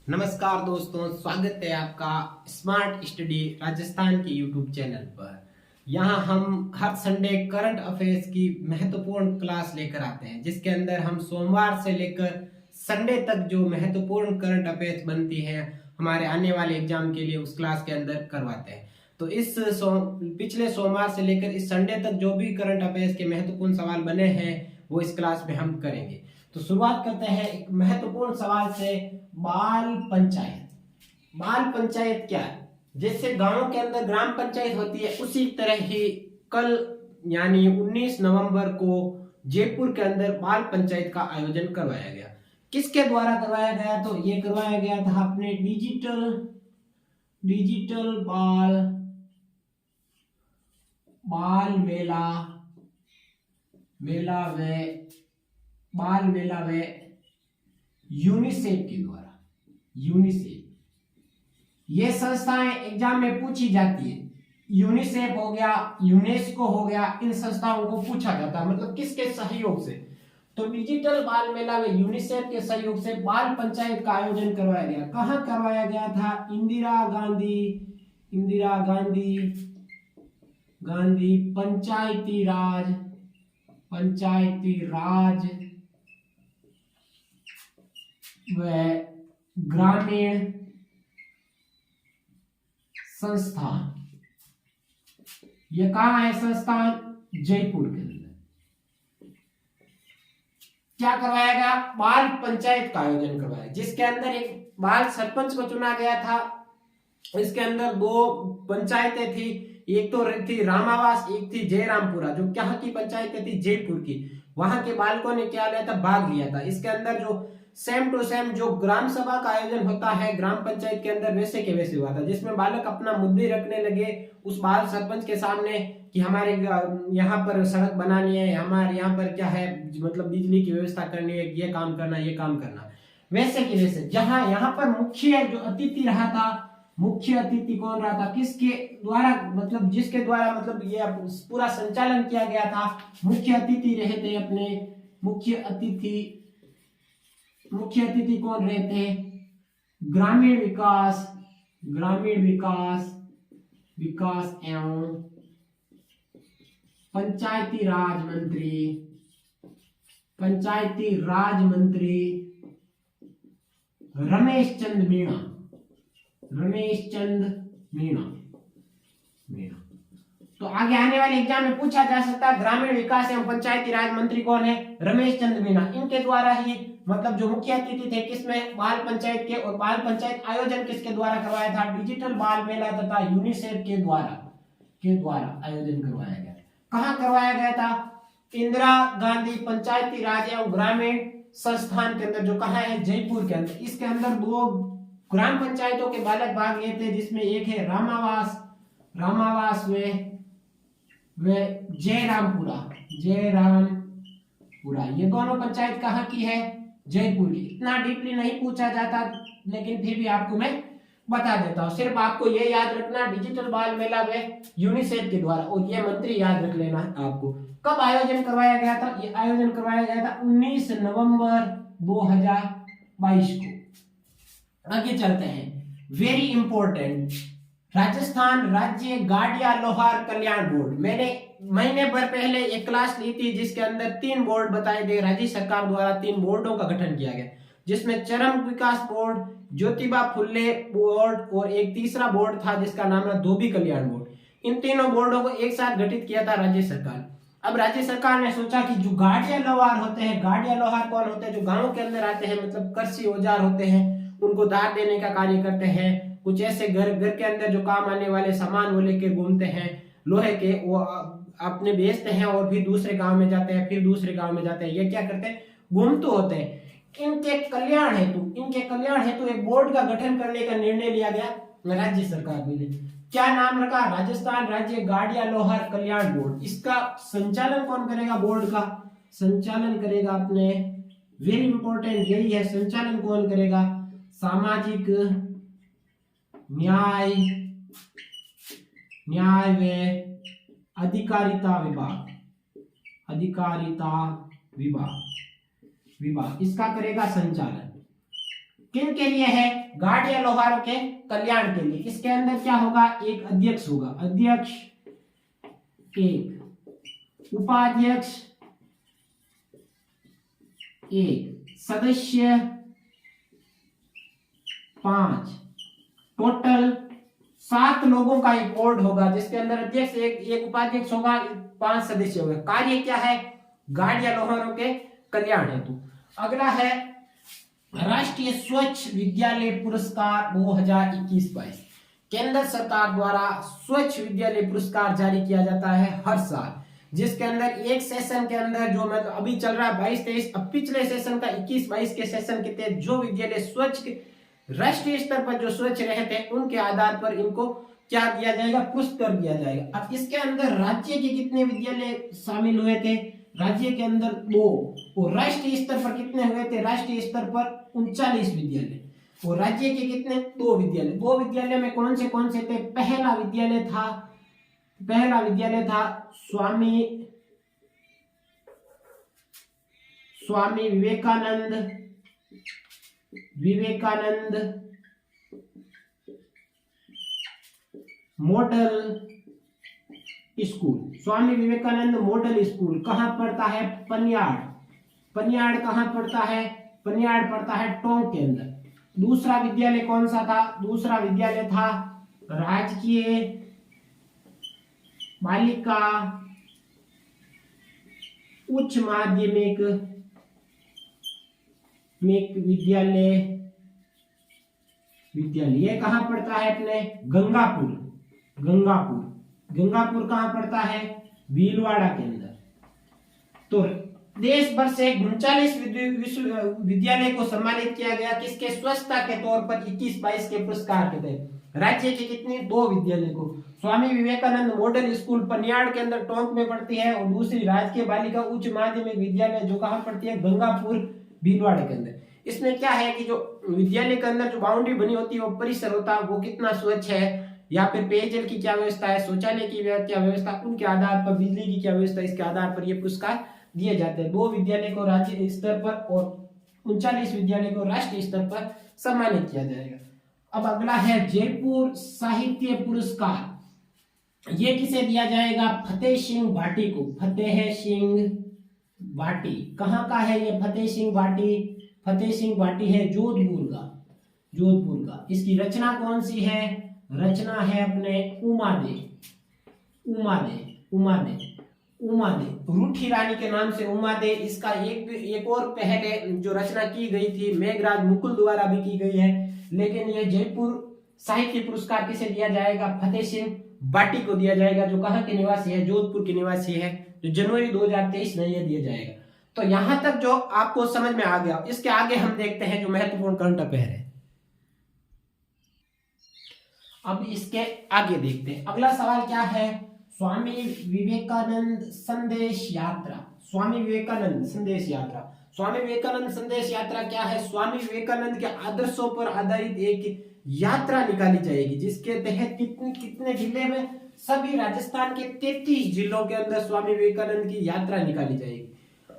नमस्कार दोस्तों, स्वागत है आपका स्मार्ट स्टडी राजस्थान के यूट्यूब चैनल पर। यहाँ हम हर संडे करंट अफेयर्स की महत्वपूर्ण क्लास लेकर आते हैं, जिसके अंदर हम सोमवार से लेकर संडे तक जो महत्वपूर्ण करंट अफेयर्स बनती हैं हमारे आने वाले एग्जाम के लिए, उस क्लास के अंदर करवाते हैं। तो पिछले सोमवार से लेकर इस संडे तक जो भी करंट अफेयर्स के महत्वपूर्ण सवाल बने हैं वो इस क्लास में हम करेंगे। तो शुरुआत करते हैं एक महत्वपूर्ण सवाल से। बाल पंचायत क्या है? जैसे गांवों के अंदर ग्राम पंचायत होती है, उसी तरह ही कल यानी 19 नवंबर को जयपुर के अंदर बाल पंचायत का आयोजन करवाया गया। किसके द्वारा करवाया गया? तो ये करवाया गया था अपने डिजिटल बाल मेला व यूनिसेफ के द्वारा। ये संस्थाएं एग्जाम में पूछी जाती है। यूनिसेफ हो गया, यूनेस्को हो गया, इन संस्थाओं को पूछा जाता है, मतलब किसके सहयोग से? तो डिजिटल बाल मेला में यूनिसेफ के सहयोग से बाल पंचायत का आयोजन करवाया गया। कहां करवाया गया था? इंदिरा गांधी पंचायती राज व ग्रामीण संस्थान। ये कहाँ है संस्थान? जयपुर के अंदर। क्या करवाया गया? बाल पंचायत का आयोजन करवाया, जिसके अंदर एक बाल सरपंच को चुना गया था। इसके अंदर दो पंचायतें थी, एक तो थी रामावास, एक थी जयरामपुरा, जो क्या की पंचायतें थी? जयपुर की। वहां के बालकों ने क्या लिया था? भाग लिया था। इसके अंदर जो सेम टू सेम जो ग्राम सभा का आयोजन होता है ग्राम पंचायत के अंदर, वैसे के वैसे हुआ था, जिसमें बालक अपना मुद्दे रखने लगे उस बाल सरपंच के सामने कि हमारे यहाँ पर सड़क बनानी है, हमारे यहाँ पर क्या है, मतलब बिजली की व्यवस्था करनी है, ये काम करना। वैसे के वैसे जहाँ यहाँ पर मुख्य जो अतिथि रहा था, मुख्य अतिथि कौन रहा था? किसके द्वारा, मतलब जिसके द्वारा मतलब ये पूरा संचालन किया गया था, मुख्य अतिथि रहे थे अपने मुख्य अतिथि कौन रहे थे? ग्रामीण विकास एवं पंचायती राज मंत्री रमेश चंद मीणा। तो आगे आने वाले एग्जाम में पूछा जा सकता है ग्रामीण विकास एवं पंचायती राज मंत्री कौन है? रमेश चंद मीणा। इनके द्वारा ही, मतलब जो मुख्य अतिथि थे किसमें? बाल पंचायत के। और बाल पंचायत आयोजन किसके द्वारा करवाया था? डिजिटल बाल मेला तथा यूनिसेफ के द्वारा आयोजन करवाया गया। कहां करवाया गया था? इंदिरा गांधी पंचायती राज एवं ग्रामीण संस्थान के अंदर, जो कहा है? जयपुर के अंदर। इसके अंदर दो ग्राम पंचायतों के बालक भाग लिए थे, जिसमें एक है रामावास वे जयरामपुरा। ये दोनों पंचायत कहाँ की है? जयपुर की। इतना डीपली नहीं पूछा जाता, लेकिन फिर भी आपको मैं बता देता हूँ। सिर्फ आपको ये याद रखना, डिजिटल बाल मेला में यूनिसेफ के द्वारा, और ये मंत्री याद रख लेना आपको। कब आयोजन करवाया गया था? ये आयोजन करवाया गया था 19 नवंबर 2022 को। आगे चलते हैं। वेरी इंपॉर्टेंट, राजस्थान राज्य गाड़िया लोहार कल्याण बोर्ड। मैंने महीने भर पहले एक क्लास ली थी, जिसके अंदर 3 बोर्ड बताए गए। राज्य सरकार द्वारा 3 बोर्डों का गठन किया गया, जिसमें चरम विकास बोर्ड, ज्योतिबा फुल्ले बोर्ड और एक तीसरा बोर्ड था जिसका नाम है धोबी कल्याण बोर्ड। इन तीनों बोर्डों को एक साथ गठित किया था राज्य सरकार। अब राज्य सरकार ने सोचा कि जो गाड़िया लोहार होते हैं, गाड़िया लोहार कौन होते हैं? जो गाँव के अंदर आते हैं, मतलब कृषि औजार होते हैं, उनको दाद देने का कार्य करते हैं। कुछ ऐसे घर के अंदर जो काम आने वाले सामान वो लेके घूमते हैं लोहे के, वो अपने बेचते हैं और फिर दूसरे गांव में जाते हैं, फिर दूसरे गांव में जाते हैं। ये क्या करते हैं? घूमते होते हैं। इनके कल्याण हेतु एक बोर्ड का गठन करने का निर्णय लिया गया राज्य सरकार ने। क्या नाम रखा? राजस्थान राज्य गाड़िया लोहार कल्याण बोर्ड। इसका संचालन कौन करेगा? बोर्ड का संचालन करेगा अपने, वेरी इंपॉर्टेंट यही है, संचालन कौन करेगा? सामाजिक न्याय व अधिकारिता विभाग इसका करेगा संचालन। किन के लिए है? गार्ड या लोहारों के कल्याण के लिए। इसके अंदर क्या होगा? एक अध्यक्ष होगा, अध्यक्ष, एक उपाध्यक्ष, एक सदस्य, 5, टोटल 7 लोगों का एक बोर्ड होगा जिसके अंदर अध्यक्ष, एक उपाध्यक्ष होगा, 5 सदस्य होंगे। कार्य क्या है? गार्ड या लोहारों के कल्याण हेतु। अगला है राष्ट्रीय स्वच्छ विद्यालय पुरस्कार 2021-22। केंद्र सरकार द्वारा स्वच्छ विद्यालय पुरस्कार जारी किया जाता है हर साल, जिसके अंदर एक सेशन के अंदर जो मतलब अभी चल रहा है 22-23, अब पिछले सेशन का 21-22 के सेशन के तहत जो विद्यालय स्वच्छ राष्ट्रीय स्तर पर जो स्वच्छ रहते हैं उनके आधार पर इनको क्या दिया जाएगा? पुरस्कार दिया जाएगा। अब इसके अंदर राज्य के कितने विद्यालय शामिल हुए थे? राज्य के अंदर 2, और राष्ट्रीय स्तर पर कितने हुए थे? राष्ट्रीय स्तर पर 39 विद्यालय, और राज्य के कितने? 2 विद्यालय। 2 विद्यालय में कौन से थे? पहला विद्यालय था Swami Vivekananda model school. Swami Vivekananda model school कहाँ पड़ता है? पनियाड़ कहाँ पड़ता है? पनियाड़ पड़ता है टोंक के अंदर। दूसरा विद्यालय कौन सा था? दूसरा विद्यालय था राजकीय बालिका उच्च माध्यमिक विद्यालय। ये कहाँ पड़ता है? अपने गंगापुर कहाँ पड़ता है? भीलवाड़ा के अंदर। तो देश भर से 39 विद्यालय को सम्मानित किया गया किसके? स्वच्छता के तौर पर 21-22 के पुरस्कार के तहत। राज्य के कितने? 2 विद्यालय को। स्वामी विवेकानंद मॉडल स्कूल पनियाड़ के अंदर टोंक में पड़ती है, और दूसरी राजकीय बालिका उच्च माध्यमिक विद्यालय जो कहाँ पड़ती है? गंगापुर भीलवाड़ा के अंदर। इसमें क्या है कि जो विद्यालय के अंदर जो बाउंड्री बनी होती है, वो परिसर होता है, वो कितना स्वच्छ है, या फिर पेयजल की क्या व्यवस्था है, शौचालय की क्या व्यवस्था, उनके आधार पर बिजली की क्या व्यवस्था, इसके आधार पर ये पुरस्कार दिए जाते हैं। 2 विद्यालय को राज्य स्तर पर और 39 विद्यालय को राष्ट्रीय स्तर पर सम्मानित किया जाएगा। अब अगला है जयपुर साहित्य पुरस्कार। ये किसे दिया जाएगा? फतेह सिंह भाटी को। फतेह सिंह भाटी कहाँ का है? ये फतेह सिंह भाटी है जोधपुर का। इसकी रचना कौन सी है? रचना है अपने उमादे, रूठी रानी के नाम से उमादे। इसका एक और पहले जो रचना की गई थी मेघराज मुकुल द्वारा भी की गई है, लेकिन ये जयपुर साहित्य पुरस्कार किसे दिया जाएगा? फतेह सिंह भाटी को दिया जाएगा, जो कहाँ के निवासी है? जोधपुर के निवासी है, जो जनवरी 2023 में ये दिया जाएगा। तो यहां तक जो आपको समझ में आ गया। इसके आगे हम देखते हैं जो महत्वपूर्ण करंट अफेयर है। अब इसके आगे देखते हैं अगला सवाल क्या है? स्वामी विवेकानंद संदेश यात्रा। स्वामी विवेकानंद संदेश यात्रा क्या है? स्वामी विवेकानंद के आदर्शों पर आधारित एक यात्रा निकाली जाएगी, जिसके तहत कितने जिले में? सभी राजस्थान के 33 जिलों के अंदर स्वामी विवेकानंद की यात्रा निकाली जाएगी।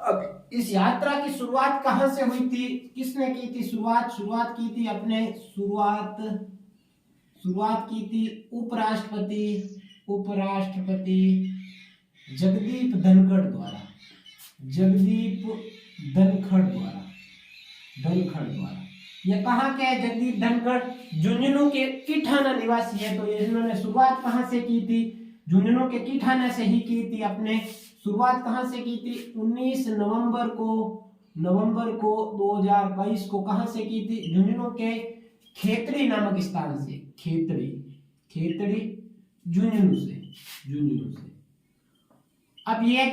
अब इस यात्रा की शुरुआत कहां से हुई थी? किसने की थी शुरुआत की थी उपराष्ट्रपति जगदीप धनखड़ द्वारा। ये कहाँ के है? जगदीप धनखड़ झुंझुनू के कीठाना निवासी है। तो ये इन्होंने शुरुआत कहां से की थी? झुंझुनू के कीठाना से ही की थी। अपने शुरुआत कहां से की थी? 19 नवंबर को 2022 को कहां से की थी? झुंझुनू के खेतड़ी नामक स्थान से। खेतड़ी झुंझुनू से। अब ये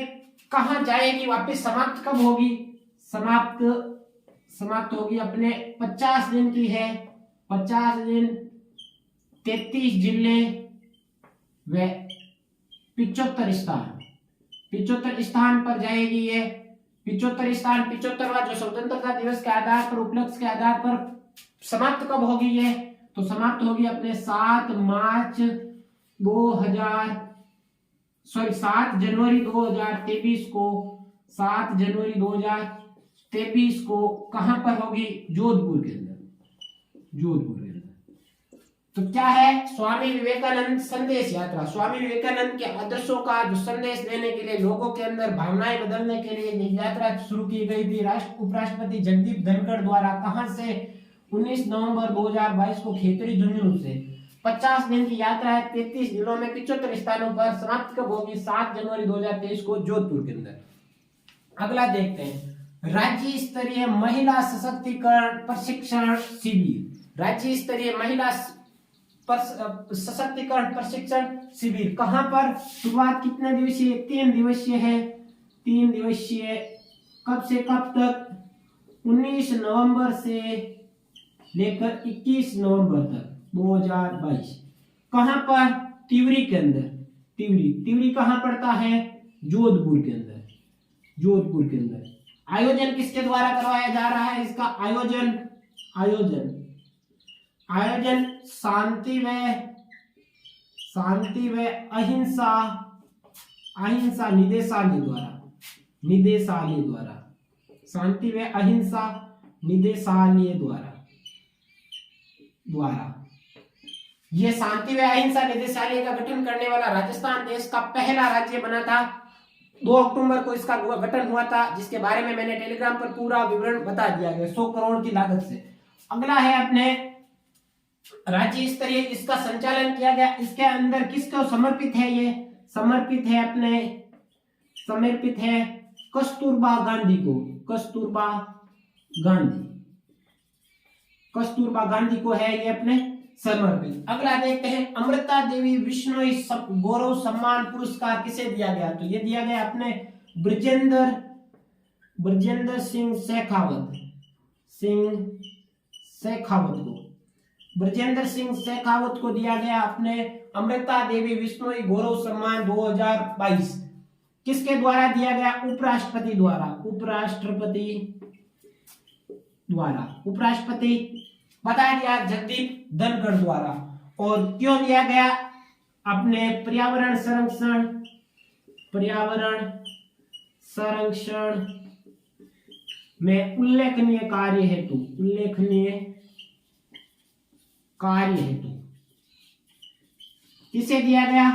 कहां जाएगी वापस? समाप्त कब होगी? समाप्त होगी अपने 50 दिन की है। 50 दिन 33 जिले व 75 स्थान पर जाएगी। ये 75वां जो स्वतंत्रता दिवस के आधार पर उपलक्ष्य के आधार पर समाप्त कब होगी? ये तो समाप्त होगी अपने 7 जनवरी 2023 को। 7 जनवरी 2023 को कहां पर होगी? जोधपुर के अंदर। जोधपुर के अंदर। तो क्या है, स्वामी विवेकानंद संदेश यात्रा। स्वामी विवेकानंद के आदर्शों का जो संदेश देने के लिए, लोगों के अंदर भावनाएं बदलने के लिए ये यात्रा शुरू की गई थी उपराष्ट्रपति जगदीप धनखड़ द्वारा। कहां से? 19 नवंबर 2022 को खेतड़ी झुंझुनू से। 50 दिन की यात्रा है, 33 जिलों में 75 स्थानों पर। समाप्त कब होगी? 7 जनवरी 2023 को जोधपुर के अंदर। अगला देखते हैं, राज्य स्तरीय महिला सशक्तिकरण प्रशिक्षण शिविर। राज्य स्तरीय महिला सशक्तिकरण प्रशिक्षण शिविर कहां पर? शुरुआत कितने दिवसीय? 3 दिवसीय है। 3 दिवसीय। कब से कब तक? 19 नवंबर से लेकर 21 नवंबर तक 2022। कहां पर? तिवरी के अंदर। तिवरी कहां पड़ता है? जोधपुर के अंदर। जोधपुर के अंदर। आयोजन किसके द्वारा करवाया जा रहा है? इसका आयोजन शांति व अहिंसा निदेशालय द्वारा। शांति व अहिंसा निदेशालय द्वारा। ये शांति व अहिंसा निदेशालय का गठन करने वाला राजस्थान देश का पहला राज्य बना था। 2 अक्टूबर को इसका गठन हुआ था, जिसके बारे में मैंने टेलीग्राम पर पूरा विवरण बता दिया गया 100 करोड़ की लागत से। अगला है अपने राज्य स्तरीय, इसका संचालन किया गया। इसके अंदर किसको समर्पित है? ये समर्पित है कस्तूरबा गांधी को। कस्तूरबा गांधी को है ये अपने समर्पित। अगला देखते हैं, अमृता देवी बिश्नोई गौरव सम्मान पुरस्कार किसे दिया गया? तो ये दिया गया अपने ब्रजेंद्र सिंह शेखावत को दिया गया अपने अमृता देवी बिश्नोई गौरव सम्मान 2022। किसके द्वारा दिया गया? उपराष्ट्रपति बता दिया, जगदीप धनखड़ द्वारा। और क्यों दिया गया? अपने पर्यावरण संरक्षण में उल्लेखनीय कार्य हेतु। किसे दिया गया?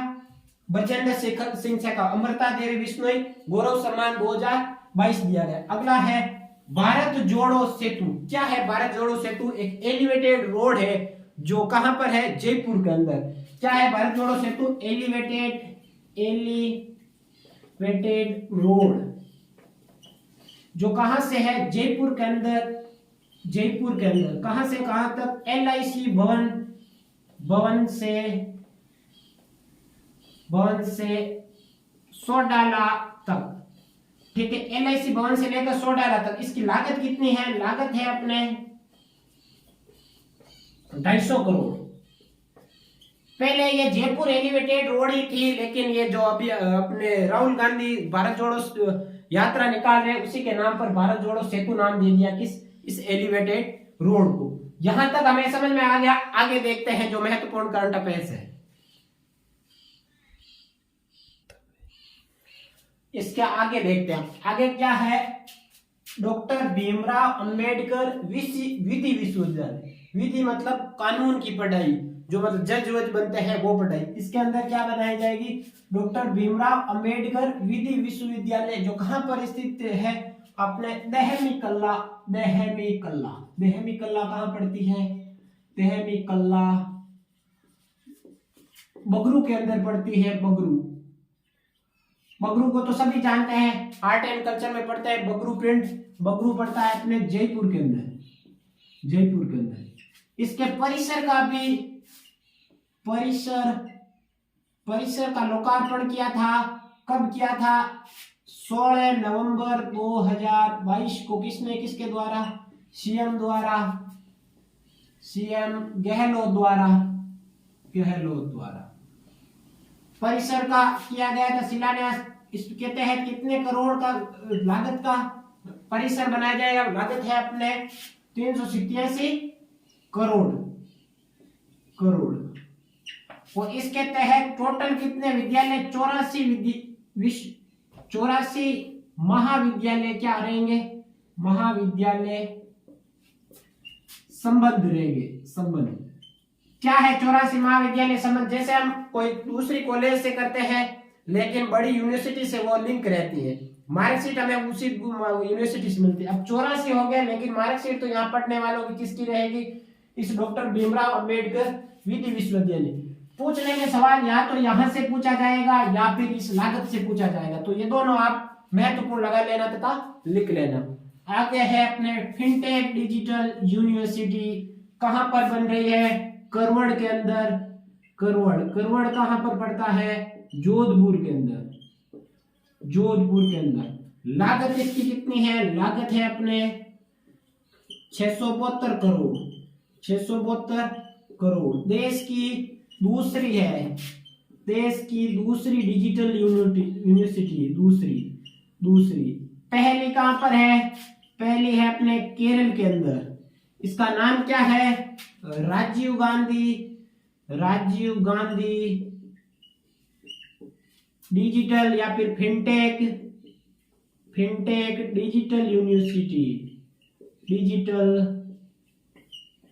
ब्रजेंद्र सिंह शेखावत, अमृता देवी बिश्नोई गौरव सम्मान 2022 दिया गया। अगला है भारत जोड़ो सेतु। क्या है भारत जोड़ो सेतु? एक एलिवेटेड रोड है जो कहां पर है? जयपुर के अंदर। क्या है भारत जोड़ो सेतु? एलिवेटेड रोड जो कहां से है? जयपुर के अंदर। कहां से कहां तक? LIC भवन से सोडाला तक। ठीक है, LIC भवन से लेकर सोडाला तक। इसकी लागत कितनी है? लागत है अपने 250 करोड़। पहले ये जयपुर एलिवेटेड रोड ही थी, लेकिन ये जो अभी अपने राहुल गांधी भारत जोड़ो यात्रा निकाल रहे हैं, उसी के नाम पर भारत जोड़ो सेतु नाम दे दिया। इस एलिवेटेड रोड को। यहां तक हमें समझ में आ गया। आगे देखते हैं जो महत्वपूर्ण करंट अफेयर्स है। इसके आगे देखते हैं, आगे क्या है? डॉक्टर भीमराव अंबेडकर विधि विश्वविद्यालय। विधि मतलब कानून की पढ़ाई, जो मतलब जज बनते हैं वो पढ़ाई। इसके अंदर क्या बनाई जाएगी? डॉक्टर भीमराव अंबेडकर विधि विश्वविद्यालय, जो कहां पर स्थित है? अपने दहमी कल्ला कहां पड़ती है? दहमी कल्ला बगरू के अंदर पड़ती है। बगरू को तो सभी जानते हैं, आर्ट एंड कल्चर में पढ़ते हैं। बगरू प्रिंट, बगरू पड़ता है अपने जयपुर के अंदर। इसके परिसर का लोकार्पण किया था। कब किया था? 16 नवंबर 2022 को। किसके द्वारा? सीएम गहलोत द्वारा परिसर का किया गया था शिलान्यास। इसके तहत कितने करोड़ का लागत का परिसर बनाया जाएगा? लागत है अपने 387 करोड़। और इसके तहत टोटल कितने विद्यालय? 84 महाविद्यालय क्या रहेंगे? महाविद्यालय संबंध रहेंगे, संबंध क्या है 84 महाविद्यालय संबंध। जैसे हम कोई दूसरी कॉलेज से करते हैं लेकिन बड़ी यूनिवर्सिटी से वो लिंक रहती है, मार्कशीट हमें उसी यूनिवर्सिटी से मिलती है। अब 84 हो गया लेकिन मार्कशीट तो यहाँ पढ़ने वालों की किसकी रहेगी, इस डॉक्टर भीमराव अंबेडकर विधि विश्वविद्यालय। पूछने में सवाल या तो यहाँ से पूछा जाएगा या फिर इस लागत से पूछा जाएगा, तो ये दोनों आप महत्वपूर्ण लगा लेना तथा लिख लेना। आगे है अपने फिनटेक डिजिटल यूनिवर्सिटी, कहां पर बन रही है, करवड़ के अंदर। करवड़ कहां पर पड़ता है, जोधपुर के अंदर, जोधपुर के अंदर। लागत इसकी कितनी है, लागत है अपने 672 करोड़, 672 करोड़। देश की दूसरी है, देश की दूसरी डिजिटल यूनिवर्सिटी, दूसरी। पहली कहां पर है, पहली है अपने केरल के अंदर, इसका नाम क्या है, राजीव गांधी डिजिटल या फिर fintech digital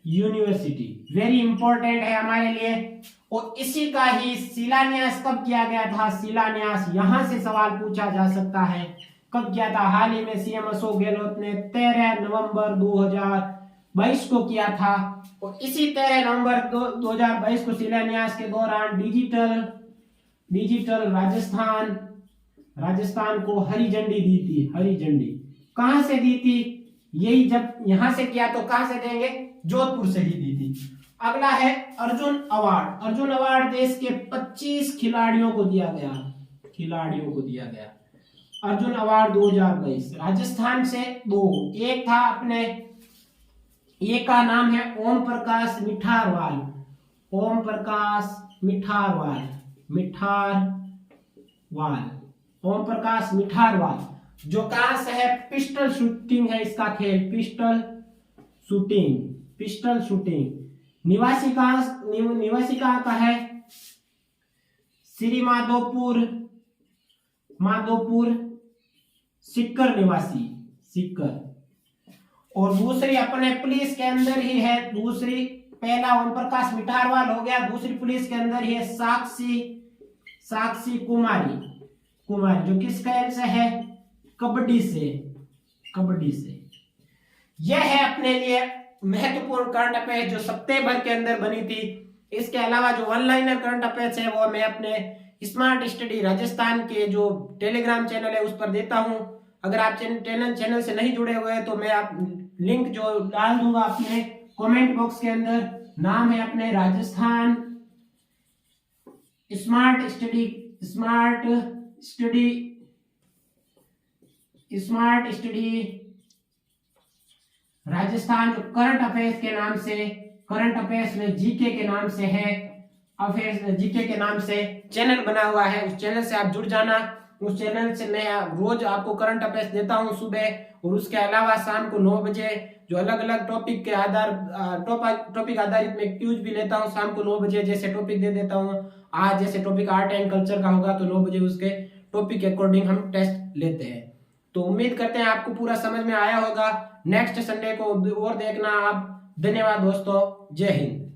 university very important है हमारे लिए। और इसी का ही शिलान्यास कब किया गया था, शिलान्यास यहां से सवाल पूछा जा सकता है, कब किया था, हाल ही में सीएम अशोक गहलोत ने 13 नवंबर 2022 को किया था। और इसी 13 नवंबर 2022 को शिलान्यास के दौरान डिजिटल राजस्थान को हरी झंडी दी थी, हरी झंडी। कहां से दी थी, यही जब यहां से किया तो कहां से देंगे, जोधपुर से ही दी थी। अगला है अर्जुन अवार्ड। अर्जुन अवार्ड देश के 25 खिलाड़ियों को दिया गया, अर्जुन अवार्ड 2022। राजस्थान से 2, एक था अपने, एक का नाम है ओम प्रकाश मिठारवाल, जो कहां से है, पिस्टल शूटिंग है इसका खेल, पिस्टल शूटिंग। निवासी कहां का है, श्री माधोपुर सिक्कर निवासी, और दूसरी अपने पुलिस के अंदर ही है, दूसरी, पहला ओम प्रकाश मिठारवाल हो गया, दूसरी पुलिस के अंदर ही है साक्षी कुमारी, जो किस खेल से है, कबड्डी से। यह है अपने लिए महत्वपूर्ण करंट अफेयर जो सप्ताह भर के अंदर बनी थी। इसके अलावा जो ऑनलाइनर करंट अफेयर्स है वो मैं अपने स्मार्ट स्टडी राजस्थान के जो टेलीग्राम चैनल है उस पर देता हूं। अगर आप चैनल से नहीं जुड़े हुए हैं तो मैं आप लिंक जो डाल दूंगा अपने कमेंट बॉक्स के अंदर। नाम है अपने राजस्थान स्मार्ट स्टडी राजस्थान, जो करंट अफेयर्स के नाम से, करंट अफेयर्स में जीके के नाम से है, अफेयर्स जीके के नाम से चैनल बना हुआ है। उस चैनल से आप जुड़ जाना। उस चैनल से मैं रोज आपको करंट अफेयर्स देता हूं सुबह, और उसके अलावा शाम को 9 बजे जो अलग अलग टॉपिक आधारित मैं क्यूज भी लेता हूं। शाम को 9 बजे जैसे टॉपिक दे देता हूं। आज जैसे टॉपिक आर्ट एंड कल्चर का होगा तो 9 बजे उसके टॉपिक के अकॉर्डिंग हम टेस्ट लेते हैं। तो उम्मीद करते हैं आपको पूरा समझ में आया होगा। नेक्स्ट संडे को और देखना आप। धन्यवाद दोस्तों, जय हिंद।